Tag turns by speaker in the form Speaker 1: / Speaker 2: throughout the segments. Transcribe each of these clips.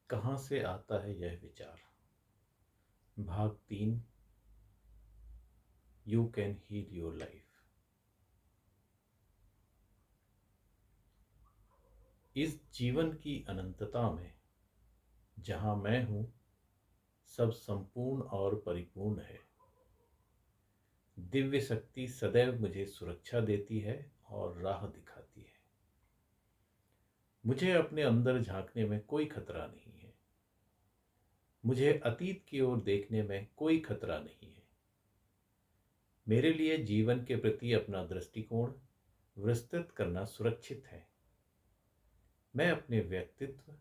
Speaker 1: कहाँ से आता है यह विचार। भाग 3। You can heal your life. इस जीवन की अनंतता में जहाँ मैं हूँ, सब संपूर्ण और परिपूर्ण है। दिव्य शक्ति सदैव मुझे सुरक्षा देती है और राह दिखाती है। मुझे अपने अंदर झांकने में कोई खतरा नहीं है। मुझे अतीत की ओर देखने में कोई खतरा नहीं है। मेरे लिए जीवन के प्रति अपना दृष्टिकोण विस्तृत करना सुरक्षित है। मैं अपने व्यक्तित्व,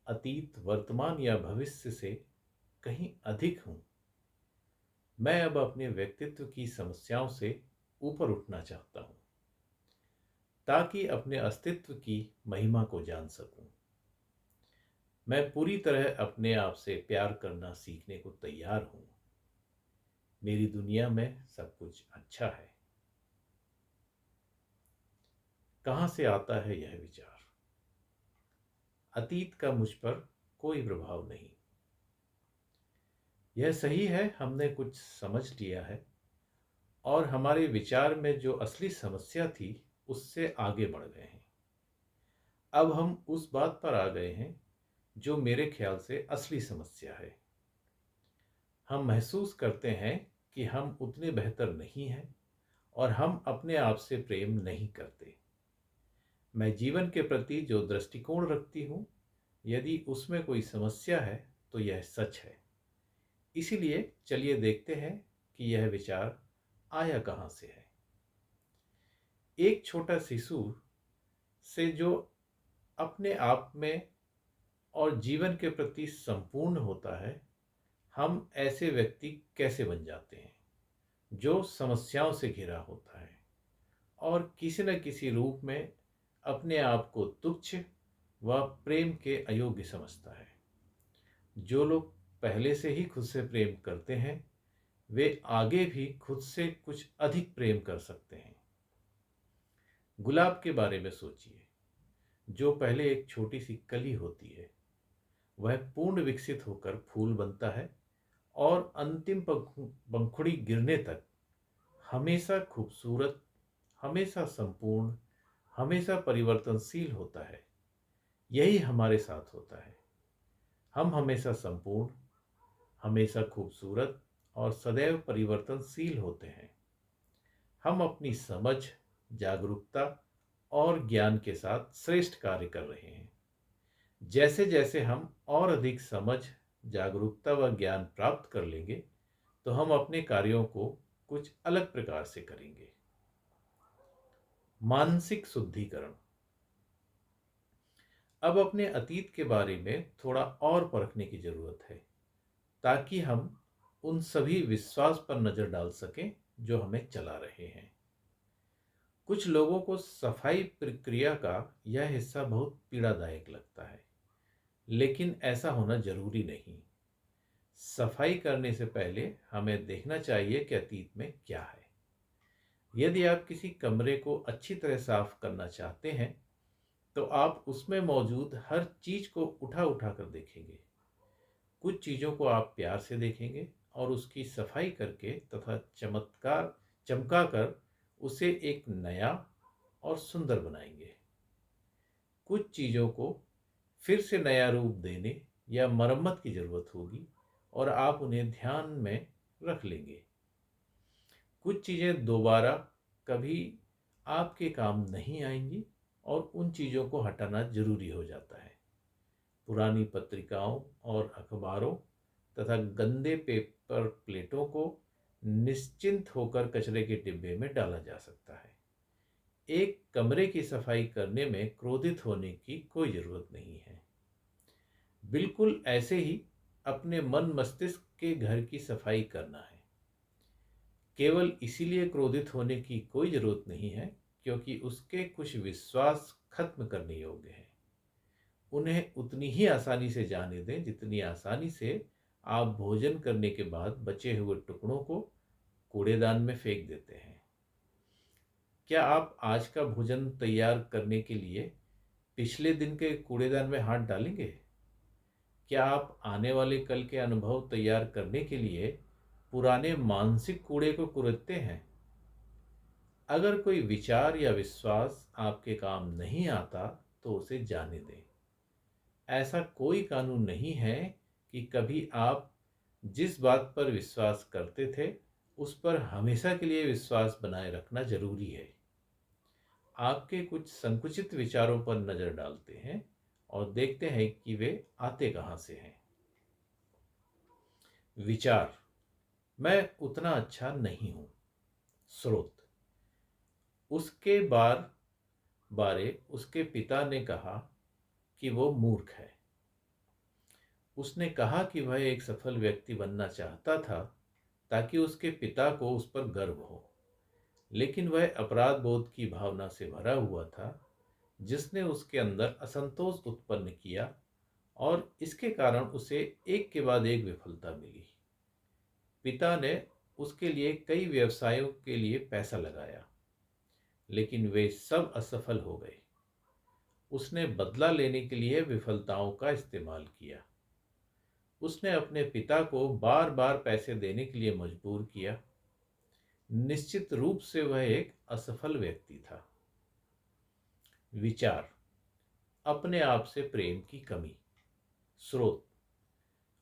Speaker 1: अतीत, वर्तमान या भविष्य से कहीं अधिक हूँ। मैं अब अपने व्यक्तित्व की समस्याओं से ऊपर उठना चाहता हूँ ताकि अपने अस्तित्व की महिमा को जान सकूं। मैं पूरी तरह अपने आप से प्यार करना सीखने को तैयार हूँ। मेरी दुनिया में सब कुछ अच्छा है। कहाँ से आता है यह विचार। अतीत का मुझ पर कोई प्रभाव नहीं। यह सही है, हमने कुछ समझ लिया है और हमारे विचार में जो असली समस्या थी उससे आगे बढ़ गए हैं। अब हम उस बात पर आ गए हैं जो मेरे ख्याल से असली समस्या है। हम महसूस करते हैं कि हम उतने बेहतर नहीं हैं और हम अपने आप से प्रेम नहीं करते। मैं जीवन के प्रति जो दृष्टिकोण रखती हूँ, यदि उसमें कोई समस्या है तो यह सच है। इसीलिए चलिए देखते हैं कि यह विचार आया कहाँ से है। एक छोटा शिशु से जो अपने आप में और जीवन के प्रति संपूर्ण होता है, हम ऐसे व्यक्ति कैसे बन जाते हैं जो समस्याओं से घिरा होता है और किसी न किसी रूप में अपने आप को तुच्छ व प्रेम के अयोग्य समझता है। जो लोग पहले से ही खुद से प्रेम करते हैं, वे आगे भी खुद से कुछ अधिक प्रेम कर सकते हैं। गुलाब के बारे में सोचिए, जो पहले एक छोटी सी कली होती है, वह पूर्ण विकसित होकर फूल बनता है और अंतिम पंखुड़ी गिरने तक हमेशा खूबसूरत, हमेशा संपूर्ण, हमेशा परिवर्तनशील होता है। यही हमारे साथ होता है। हम हमेशा संपूर्ण, हमेशा खूबसूरत और सदैव परिवर्तनशील होते हैं। हम अपनी समझ, जागरूकता और ज्ञान के साथ श्रेष्ठ कार्य कर रहे हैं। जैसे जैसे हम और अधिक समझ, जागरूकता व ज्ञान प्राप्त कर लेंगे, तो हम अपने कार्यों को कुछ अलग प्रकार से करेंगे। मानसिक शुद्धिकरण। अब अपने अतीत के बारे में थोड़ा और परखने की जरूरत है ताकि हम उन सभी विश्वास पर नजर डाल सकें जो हमें चला रहे हैं। कुछ लोगों को सफाई प्रक्रिया का यह हिस्सा बहुत पीड़ादायक लगता है, लेकिन ऐसा होना जरूरी नहीं। सफाई करने से पहले हमें देखना चाहिए कि अतीत में क्या है। यदि आप किसी कमरे को अच्छी तरह साफ करना चाहते हैं, तो आप उसमें मौजूद हर चीज को उठा उठा कर देखेंगे। कुछ चीजों को आप प्यार से देखेंगे और उसकी सफाई करके तथा चमका कर उसे एक नया और सुंदर बनाएंगे। कुछ चीजों को फिर से नया रूप देने या मरम्मत की जरूरत होगी और आप उन्हें ध्यान में रख लेंगे। कुछ चीजें दोबारा कभी आपके काम नहीं आएंगी और उन चीजों को हटाना जरूरी हो जाता है। पुरानी पत्रिकाओं और अखबारों तथा गंदे पेपर प्लेटों को निश्चिंत होकर कचरे के डिब्बे में डाला जा सकता है। एक कमरे की सफाई करने में क्रोधित होने की कोई जरूरत नहीं है। बिल्कुल ऐसे ही अपने मन मस्तिष्क के घर की सफाई करना है। केवल इसीलिए क्रोधित होने की कोई जरूरत नहीं है क्योंकि उसके कुछ विश्वास खत्म करने योग्य हैं। उन्हें उतनी ही आसानी से जाने दें जितनी आसानी से आप भोजन करने के बाद बचे हुए टुकड़ों को कूड़ेदान में फेंक देते हैं। क्या आप आज का भोजन तैयार करने के लिए पिछले दिन के कूड़ेदान में हाथ डालेंगे? क्या आप आने वाले कल के अनुभव तैयार करने के लिए पुराने मानसिक कूड़े को कुरेदते हैं? अगर कोई विचार या विश्वास आपके काम नहीं आता, तो उसे जाने दें। ऐसा कोई कानून नहीं है कि कभी आप जिस बात पर विश्वास करते थे, उस पर हमेशा के लिए विश्वास बनाए रखना जरूरी है। आपके कुछ संकुचित विचारों पर नजर डालते हैं और देखते हैं कि वे आते कहां से हैं। विचार, मैं उतना अच्छा नहीं हूं। स्रोत, उसके बारे उसके पिता ने कहा कि वो मूर्ख है। उसने कहा कि वह एक सफल व्यक्ति बनना चाहता था ताकि उसके पिता को उस पर गर्व हो, लेकिन वह अपराध बोध की भावना से भरा हुआ था जिसने उसके अंदर असंतोष उत्पन्न किया, और इसके कारण उसे एक के बाद एक विफलता मिली। पिता ने उसके लिए कई व्यवसायों के लिए पैसा लगाया, लेकिन वे सब असफल हो गए। उसने बदला लेने के लिए विफलताओं का इस्तेमाल किया। उसने अपने पिता को बार बार पैसे देने के लिए मजबूर किया। निश्चित रूप से वह एक असफल व्यक्ति था। विचार, अपने आप से प्रेम की कमी। स्रोत,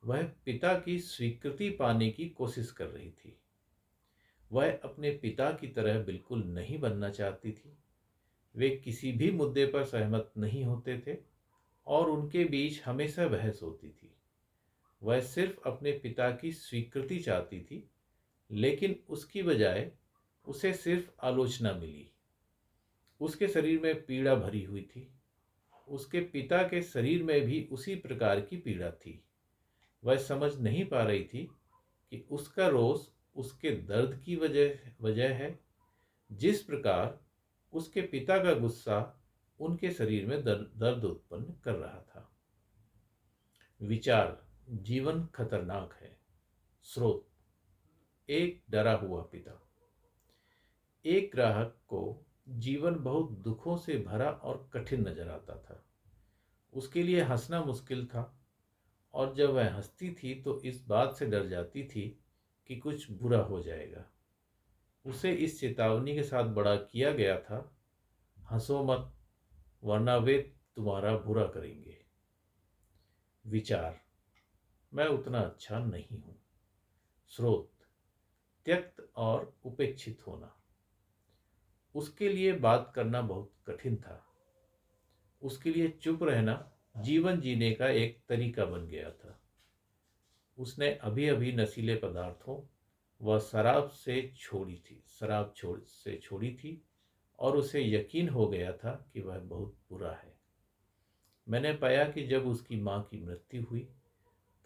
Speaker 1: वह पिता की स्वीकृति पाने की कोशिश कर रही थी। वह अपने पिता की तरह बिल्कुल नहीं बनना चाहती थी। वे किसी भी मुद्दे पर सहमत नहीं होते थे और उनके बीच हमेशा बहस होती थी। वह सिर्फ अपने पिता की स्वीकृति चाहती थी, लेकिन उसकी बजाय उसे सिर्फ आलोचना मिली। उसके शरीर में पीड़ा भरी हुई थी। उसके पिता के शरीर में भी उसी प्रकार की पीड़ा थी। वह समझ नहीं पा रही थी कि उसका रोष उसके दर्द की वजह वजह है, जिस प्रकार उसके पिता का गुस्सा उनके शरीर में दर्द उत्पन्न कर रहा था। विचार, जीवन खतरनाक है। स्रोत, एक डरा हुआ पिता। एक ग्राहक को जीवन बहुत दुखों से भरा और कठिन नजर आता था। उसके लिए हंसना मुश्किल था, और जब वह हंसती थी तो इस बात से डर जाती थी कि कुछ बुरा हो जाएगा। उसे इस चेतावनी के साथ बड़ा किया गया था, हंसो मत, वरना वे तुम्हारा बुरा करेंगे। विचार, मैं उतना अच्छा नहीं हूं। स्रोत, त्यक्त और उपेक्षित होना। उसके लिए बात करना बहुत कठिन था। उसके लिए चुप रहना जीवन जीने का एक तरीका बन गया था। उसने अभी अभी नशीले पदार्थों व शराब से छोड़ी थी, और उसे यकीन हो गया था कि वह बहुत बुरा है। मैंने पाया कि जब उसकी माँ की मृत्यु हुई,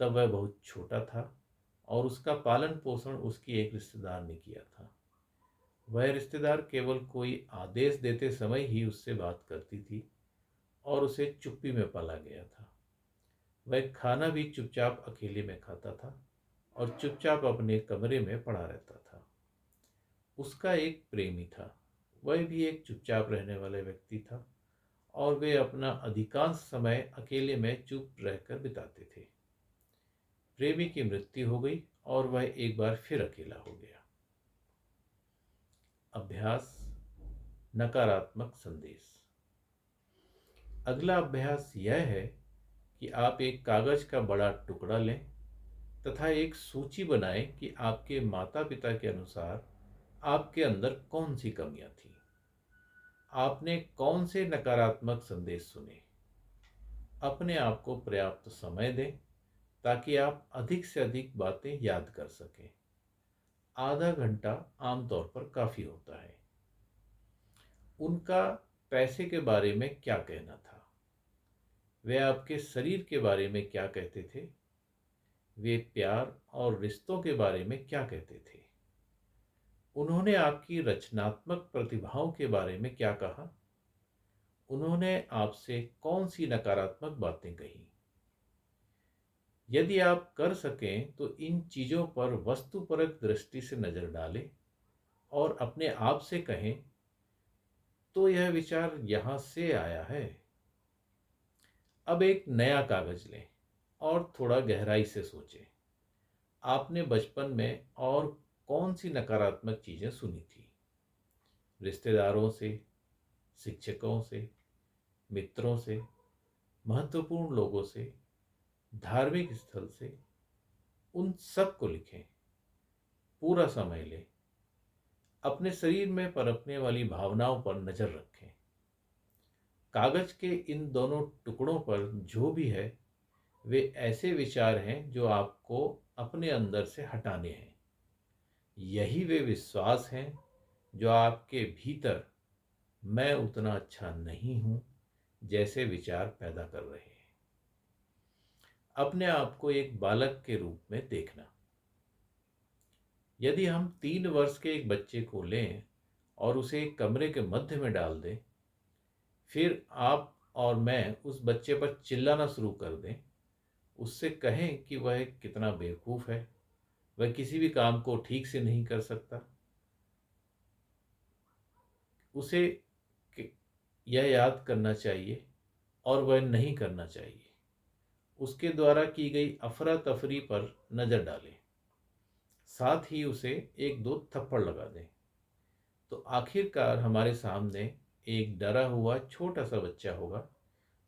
Speaker 1: तब वह बहुत छोटा था और उसका पालन पोषण उसकी एक रिश्तेदार ने किया था। वह रिश्तेदार केवल कोई आदेश देते समय ही उससे बात करती थी और उसे चुप्पी में पाला गया था। वह खाना भी चुपचाप अकेले में खाता था और चुपचाप अपने कमरे में पड़ा रहता था। उसका एक प्रेमी था, वह भी एक चुपचाप रहने वाला व्यक्ति था, और वे अपना अधिकांश समय अकेले में चुप रहकर बिताते थे। प्रेमी की मृत्यु हो गई और वह एक बार फिर अकेला हो गया। अभ्यास, नकारात्मक संदेश। अगला अभ्यास यह है कि आप एक कागज का बड़ा टुकड़ा लें तथा एक सूची बनाएं कि आपके माता पिता के अनुसार आपके अंदर कौन सी कमियां थी। आपने कौन से नकारात्मक संदेश सुने। अपने आप को पर्याप्त समय दें ताकि आप अधिक से अधिक बातें याद कर सकें। आधा घंटा आमतौर पर काफी होता है। उनका पैसे के बारे में क्या कहना था। वे आपके शरीर के बारे में क्या कहते थे। वे प्यार और रिश्तों के बारे में क्या कहते थे। उन्होंने आपकी रचनात्मक प्रतिभाओं के बारे में क्या कहा। उन्होंने आपसे कौन सी नकारात्मक बातें कही। यदि आप कर सकें तो इन चीजों पर वस्तुपरक दृष्टि से नजर डालें और अपने आप से कहें, तो यह विचार यहां से आया है। अब एक नया कागज लें और थोड़ा गहराई से सोचें। आपने बचपन में और कौन सी नकारात्मक चीज़ें सुनी थी? रिश्तेदारों से, शिक्षकों से, मित्रों से, महत्वपूर्ण लोगों से, धार्मिक स्थल से? उन सब को लिखें। पूरा समय लें। अपने शरीर में पनपने वाली भावनाओं पर नज़र रखें। कागज के इन दोनों टुकड़ों पर जो भी है, वे ऐसे विचार हैं जो आपको अपने अंदर से हटाने हैं। यही वे विश्वास हैं जो आपके भीतर मैं उतना अच्छा नहीं हूं जैसे विचार पैदा कर रहे हैं। अपने आप को एक बालक के रूप में देखना। यदि हम 3 वर्ष के एक बच्चे को लें और उसे एक कमरे के मध्य में डाल दें, फिर आप और मैं उस बच्चे पर चिल्लाना शुरू कर दें, उससे कहें कि वह कितना बेवकूफ़ है, वह किसी भी काम को ठीक से नहीं कर सकता, उसे यह याद करना चाहिए और वह नहीं करना चाहिए। उसके द्वारा की गई अफरा तफरी पर नज़र डालें, साथ ही उसे एक दो थप्पड़ लगा दें, तो आखिरकार हमारे सामने एक डरा हुआ छोटा सा बच्चा होगा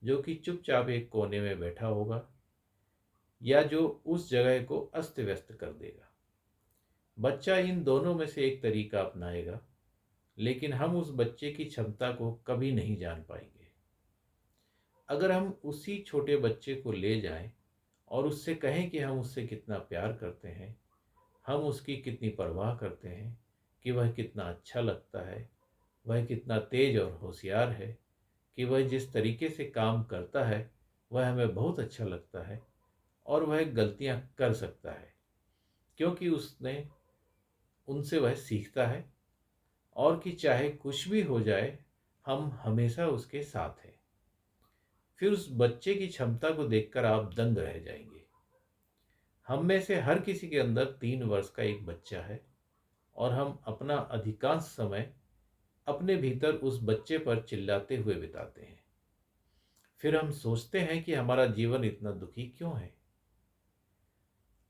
Speaker 1: जो कि चुपचाप एक कोने में बैठा होगा, या जो उस जगह को अस्त व्यस्त कर देगा। बच्चा इन दोनों में से एक तरीका अपनाएगा, लेकिन हम उस बच्चे की क्षमता को कभी नहीं जान पाएंगे। अगर हम उसी छोटे बच्चे को ले जाएं और उससे कहें कि हम उससे कितना प्यार करते हैं, हम उसकी कितनी परवाह करते हैं, कि वह कितना अच्छा लगता है, वह कितना तेज और होशियार है, कि वह जिस तरीके से काम करता है वह हमें बहुत अच्छा लगता है, और वह गलतियां कर सकता है क्योंकि उसने उनसे वह सीखता है, और कि चाहे कुछ भी हो जाए हम हमेशा उसके साथ हैं। फिर उस बच्चे की क्षमता को देखकर आप दंग रह जाएंगे। हम में से हर किसी के अंदर 3 वर्ष का एक बच्चा है, और हम अपना अधिकांश समय अपने भीतर उस बच्चे पर चिल्लाते हुए बिताते हैं। फिर हम सोचते हैं कि हमारा जीवन इतना दुखी क्यों है।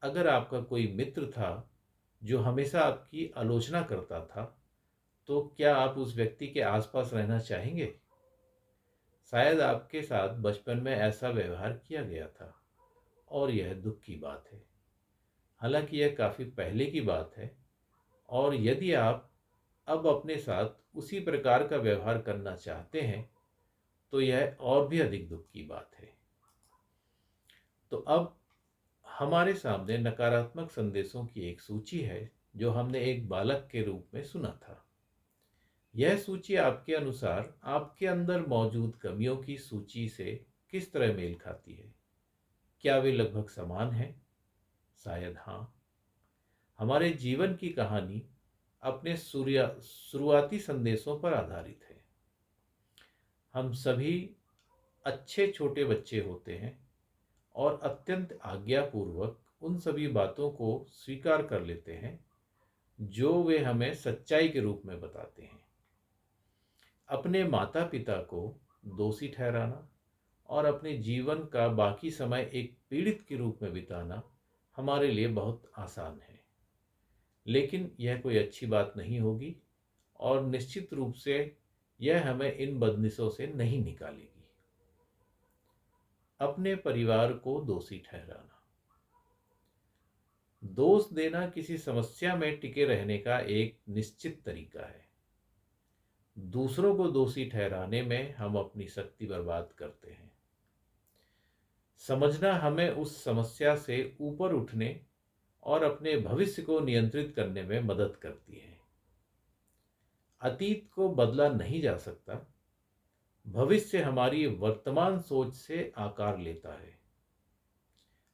Speaker 1: अगर आपका कोई मित्र था जो हमेशा आपकी आलोचना करता था, तो क्या आप उस व्यक्ति के आसपास रहना चाहेंगे? शायद आपके साथ बचपन में ऐसा व्यवहार किया गया था, और यह दुख की बात है। हालांकि यह काफ़ी पहले की बात है, और यदि आप अब अपने साथ उसी प्रकार का व्यवहार करना चाहते हैं, तो यह और भी अधिक दुख की बात है। तो अब हमारे सामने नकारात्मक संदेशों की एक सूची है जो हमने एक बालक के रूप में सुना था। यह सूची आपके अनुसार आपके अंदर मौजूद कमियों की सूची से किस तरह मेल खाती है? क्या वे लगभग समान हैं? शायद हाँ। हमारे जीवन की कहानी अपने शुरुआती संदेशों पर आधारित है। हम सभी अच्छे छोटे बच्चे होते हैं और अत्यंत आज्ञापूर्वक उन सभी बातों को स्वीकार कर लेते हैं जो वे हमें सच्चाई के रूप में बताते हैं। अपने माता पिता को दोषी ठहराना और अपने जीवन का बाकी समय एक पीड़ित के रूप में बिताना हमारे लिए बहुत आसान है, लेकिन यह कोई अच्छी बात नहीं होगी, और निश्चित रूप से यह हमें इन बंदिशों से नहीं निकालेगी। अपने परिवार को दोषी ठहराना। दोष देना किसी समस्या में टिके रहने का एक निश्चित तरीका है। दूसरों को दोषी ठहराने में हम अपनी शक्ति बर्बाद करते हैं। समझना हमें उस समस्या से ऊपर उठने और अपने भविष्य को नियंत्रित करने में मदद करती है। अतीत को बदला नहीं जा सकता, भविष्य हमारी वर्तमान सोच से आकार लेता है।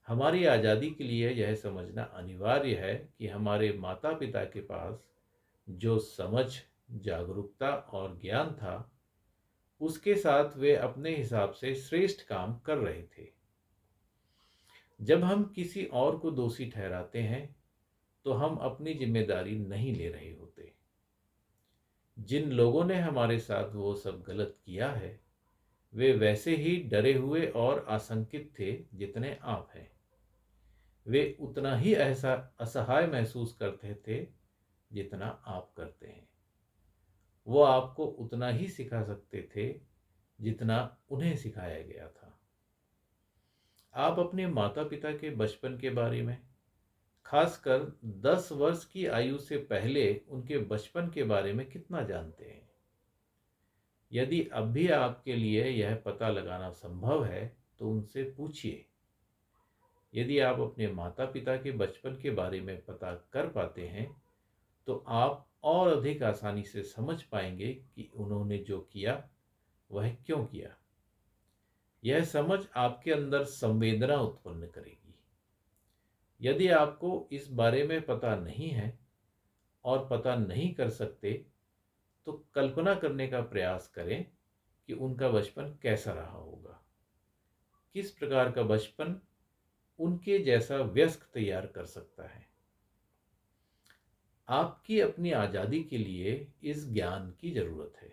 Speaker 1: हमारी आज़ादी के लिए यह समझना अनिवार्य है कि हमारे माता पिता के पास जो समझ, जागरूकता और ज्ञान था, उसके साथ वे अपने हिसाब से श्रेष्ठ काम कर रहे थे। जब हम किसी और को दोषी ठहराते हैं, तो हम अपनी जिम्मेदारी नहीं ले रहे होते। जिन लोगों ने हमारे साथ वो सब गलत किया है, वे वैसे ही डरे हुए और आशंकित थे जितने आप हैं। वे उतना ही ऐसा असहाय महसूस करते थे जितना आप करते हैं। वो आपको उतना ही सिखा सकते थे जितना उन्हें सिखाया गया था। आप अपने माता पिता के बचपन के बारे में, खासकर 10 वर्ष की आयु से पहले उनके बचपन के बारे में कितना जानते हैं? यदि अब भी आपके लिए यह पता लगाना संभव है तो उनसे पूछिए। यदि आप अपने माता पिता के बचपन के बारे में पता कर पाते हैं तो आप और अधिक आसानी से समझ पाएंगे कि उन्होंने जो किया वह क्यों किया। यह समझ आपके अंदर संवेदना उत्पन्न करेगी। यदि आपको इस बारे में पता नहीं है और पता नहीं कर सकते तो कल्पना करने का प्रयास करें कि उनका बचपन कैसा रहा होगा। किस प्रकार का बचपन उनके जैसा वयस्क तैयार कर सकता है। आपकी अपनी आज़ादी के लिए इस ज्ञान की जरूरत है।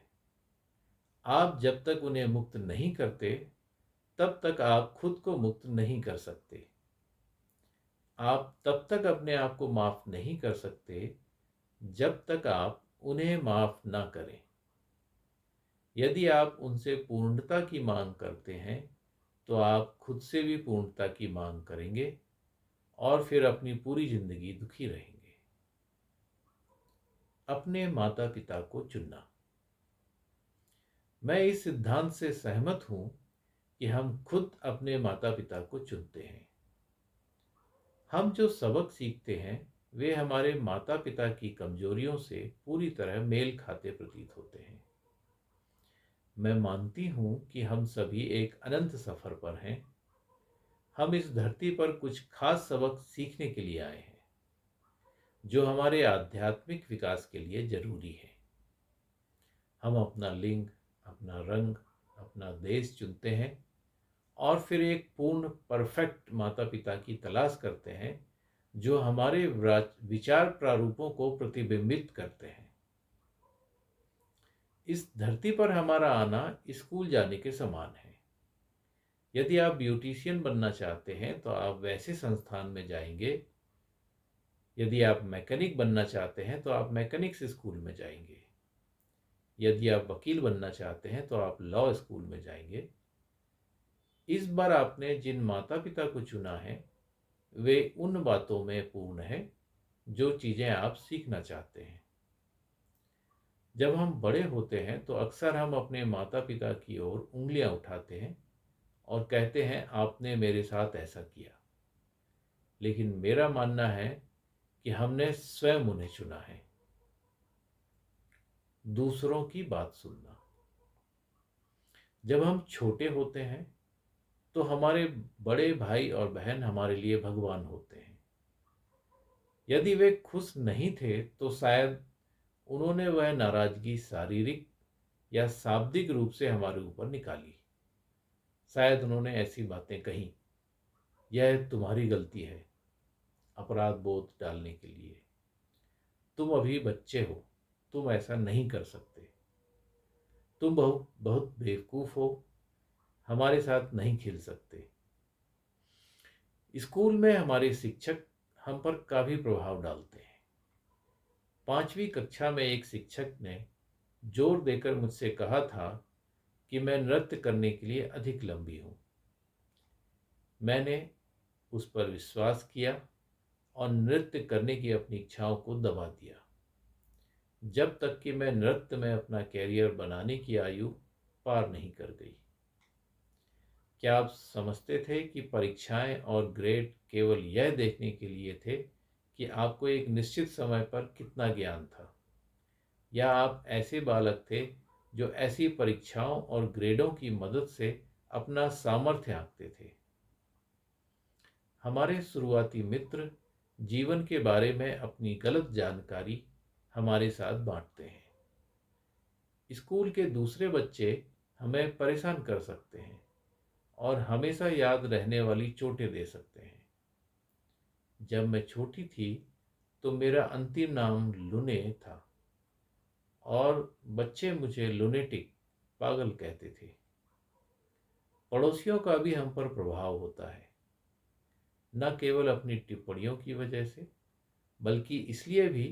Speaker 1: आप जब तक उन्हें मुक्त नहीं करते तब तक आप खुद को मुक्त नहीं कर सकते। आप तब तक अपने आप को माफ नहीं कर सकते जब तक आप उन्हें माफ ना करें। यदि आप उनसे पूर्णता की मांग करते हैं तो आप खुद से भी पूर्णता की मांग करेंगे और फिर अपनी पूरी जिंदगी दुखी रहेंगे। अपने माता पिता को चुनना। मैं इस सिद्धांत से सहमत हूं कि हम खुद अपने माता पिता को चुनते हैं। हम जो सबक सीखते हैं वे हमारे माता पिता की कमजोरियों से पूरी तरह मेल खाते प्रतीत होते हैं। मैं मानती हूं कि हम सभी एक अनंत सफर पर हैं। हम इस धरती पर कुछ खास सबक सीखने के लिए आए हैं जो हमारे आध्यात्मिक विकास के लिए जरूरी है। हम अपना लिंग, अपना रंग, अपना देश चुनते हैं और फिर एक पूर्ण परफेक्ट माता पिता की तलाश करते हैं जो हमारे विचार प्रारूपों को प्रतिबिंबित करते हैं। इस धरती पर हमारा आना स्कूल जाने के समान है। यदि आप ब्यूटिशियन बनना चाहते हैं तो आप वैसे संस्थान में जाएंगे। यदि आप मैकेनिक बनना चाहते हैं तो आप मैकेनिक्स स्कूल में जाएंगे। यदि आप वकील बनना चाहते हैं तो आप लॉ स्कूल में जाएंगे। इस बार आपने जिन माता पिता को चुना है वे उन बातों में पूर्ण है जो चीज़ें आप सीखना चाहते हैं। जब हम बड़े होते हैं तो अक्सर हम अपने माता पिता की ओर उंगलियां उठाते हैं और कहते हैं आपने मेरे साथ ऐसा किया। लेकिन मेरा मानना है कि हमने स्वयं उन्हें चुना है। दूसरों की बात सुनना। जब हम छोटे होते हैं तो हमारे बड़े भाई और बहन हमारे लिए भगवान होते हैं। यदि वे खुश नहीं थे तो शायद उन्होंने वह नाराजगी शारीरिक या शाब्दिक रूप से हमारे ऊपर निकाली। शायद उन्होंने ऐसी बातें कही, यह तुम्हारी गलती है, अपराध बोध डालने के लिए। तुम अभी बच्चे हो, तुम ऐसा नहीं कर सकते, तुम बहुत बहुत बेवकूफ हो, हमारे साथ नहीं खेल सकते। स्कूल में हमारे शिक्षक हम पर काफी प्रभाव डालते हैं। 5वीं कक्षा में एक शिक्षक ने जोर देकर मुझसे कहा था कि मैं नृत्य करने के लिए अधिक लंबी हूँ। मैंने उस पर विश्वास किया और नृत्य करने की अपनी इच्छाओं को दबा दिया जब तक कि मैं नृत्य में अपना कैरियर बनाने की आयु पार नहीं कर गई। क्या आप समझते थे कि परीक्षाएं और ग्रेड केवल यह देखने के लिए थे कि आपको एक निश्चित समय पर कितना ज्ञान था, या आप ऐसे बालक थे जो ऐसी परीक्षाओं और ग्रेडों की मदद से अपना सामर्थ्य आंकते थे? हमारे शुरुआती मित्र जीवन के बारे में अपनी गलत जानकारी हमारे साथ बांटते हैं। स्कूल के दूसरे बच्चे हमें परेशान कर सकते हैं और हमेशा याद रहने वाली चोटें दे सकते हैं। जब मैं छोटी थी तो मेरा अंतिम नाम लुने था और बच्चे मुझे लुनेटिक, पागल कहते थे। पड़ोसियों का भी हम पर प्रभाव होता है, न केवल अपनी टिप्पणियों की वजह से, बल्कि इसलिए भी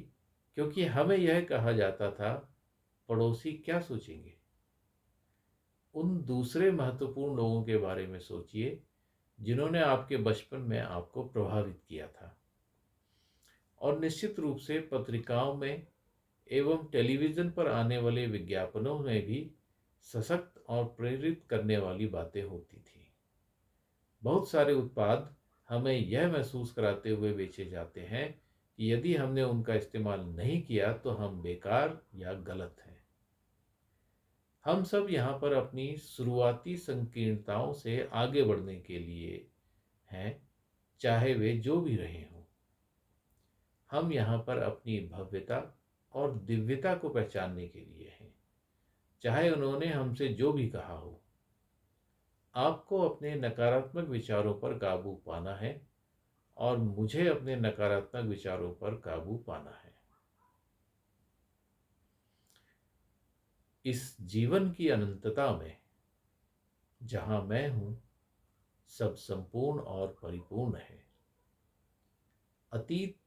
Speaker 1: क्योंकि हमें यह कहा जाता था, पड़ोसी क्या सोचेंगे। उन दूसरे महत्वपूर्ण लोगों के बारे में सोचिए जिन्होंने आपके बचपन में आपको प्रभावित किया था। और निश्चित रूप से पत्रिकाओं में एवं टेलीविज़न पर आने वाले विज्ञापनों में भी सशक्त और प्रेरित करने वाली बातें होती थी। बहुत सारे उत्पाद हमें यह महसूस कराते हुए बेचे जाते हैं कि यदि हमने उनका इस्तेमाल नहीं किया तो हम बेकार या गलत हैं। हम सब यहाँ पर अपनी शुरुआती संकीर्णताओं से आगे बढ़ने के लिए हैं, चाहे वे जो भी रहे हों। हम यहाँ पर अपनी भव्यता और दिव्यता को पहचानने के लिए हैं, चाहे उन्होंने हमसे जो भी कहा हो। आपको अपने नकारात्मक विचारों पर काबू पाना है और मुझे अपने नकारात्मक विचारों पर काबू पाना है। इस जीवन की अनंतता में जहाँ मैं हूँ, सब संपूर्ण और परिपूर्ण है। अतीत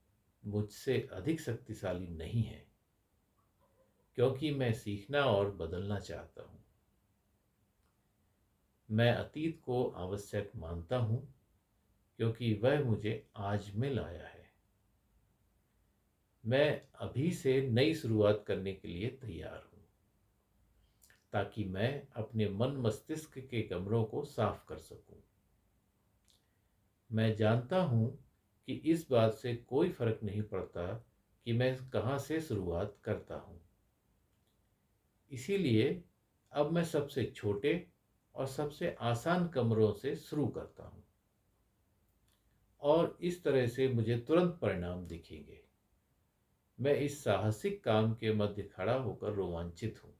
Speaker 1: मुझसे अधिक शक्तिशाली नहीं है, क्योंकि मैं सीखना और बदलना चाहता हूँ। मैं अतीत को आवश्यक मानता हूँ, क्योंकि वह मुझे आज में लाया है। मैं अभी से नई शुरुआत करने के लिए तैयार हूँ, ताकि मैं अपने मन मस्तिष्क के कमरों को साफ कर सकूँ। मैं जानता हूँ कि इस बात से कोई फर्क नहीं पड़ता कि मैं कहाँ से शुरुआत करता हूँ। इसीलिए अब मैं सबसे छोटे और सबसे आसान कमरों से शुरू करता हूँ, और इस तरह से मुझे तुरंत परिणाम दिखेंगे। मैं इस साहसिक काम के मध्य खड़ा होकर रोमांचित हूँ,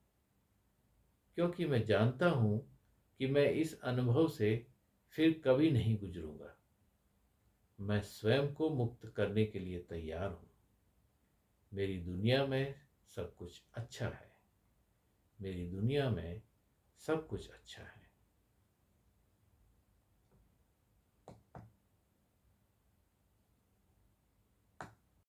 Speaker 1: क्योंकि मैं जानता हूँ कि मैं इस अनुभव से फिर कभी नहीं गुजरूंगा। मैं स्वयं को मुक्त करने के लिए तैयार हूँ। मेरी दुनिया में सब कुछ अच्छा है। मेरी दुनिया में सब कुछ अच्छा है।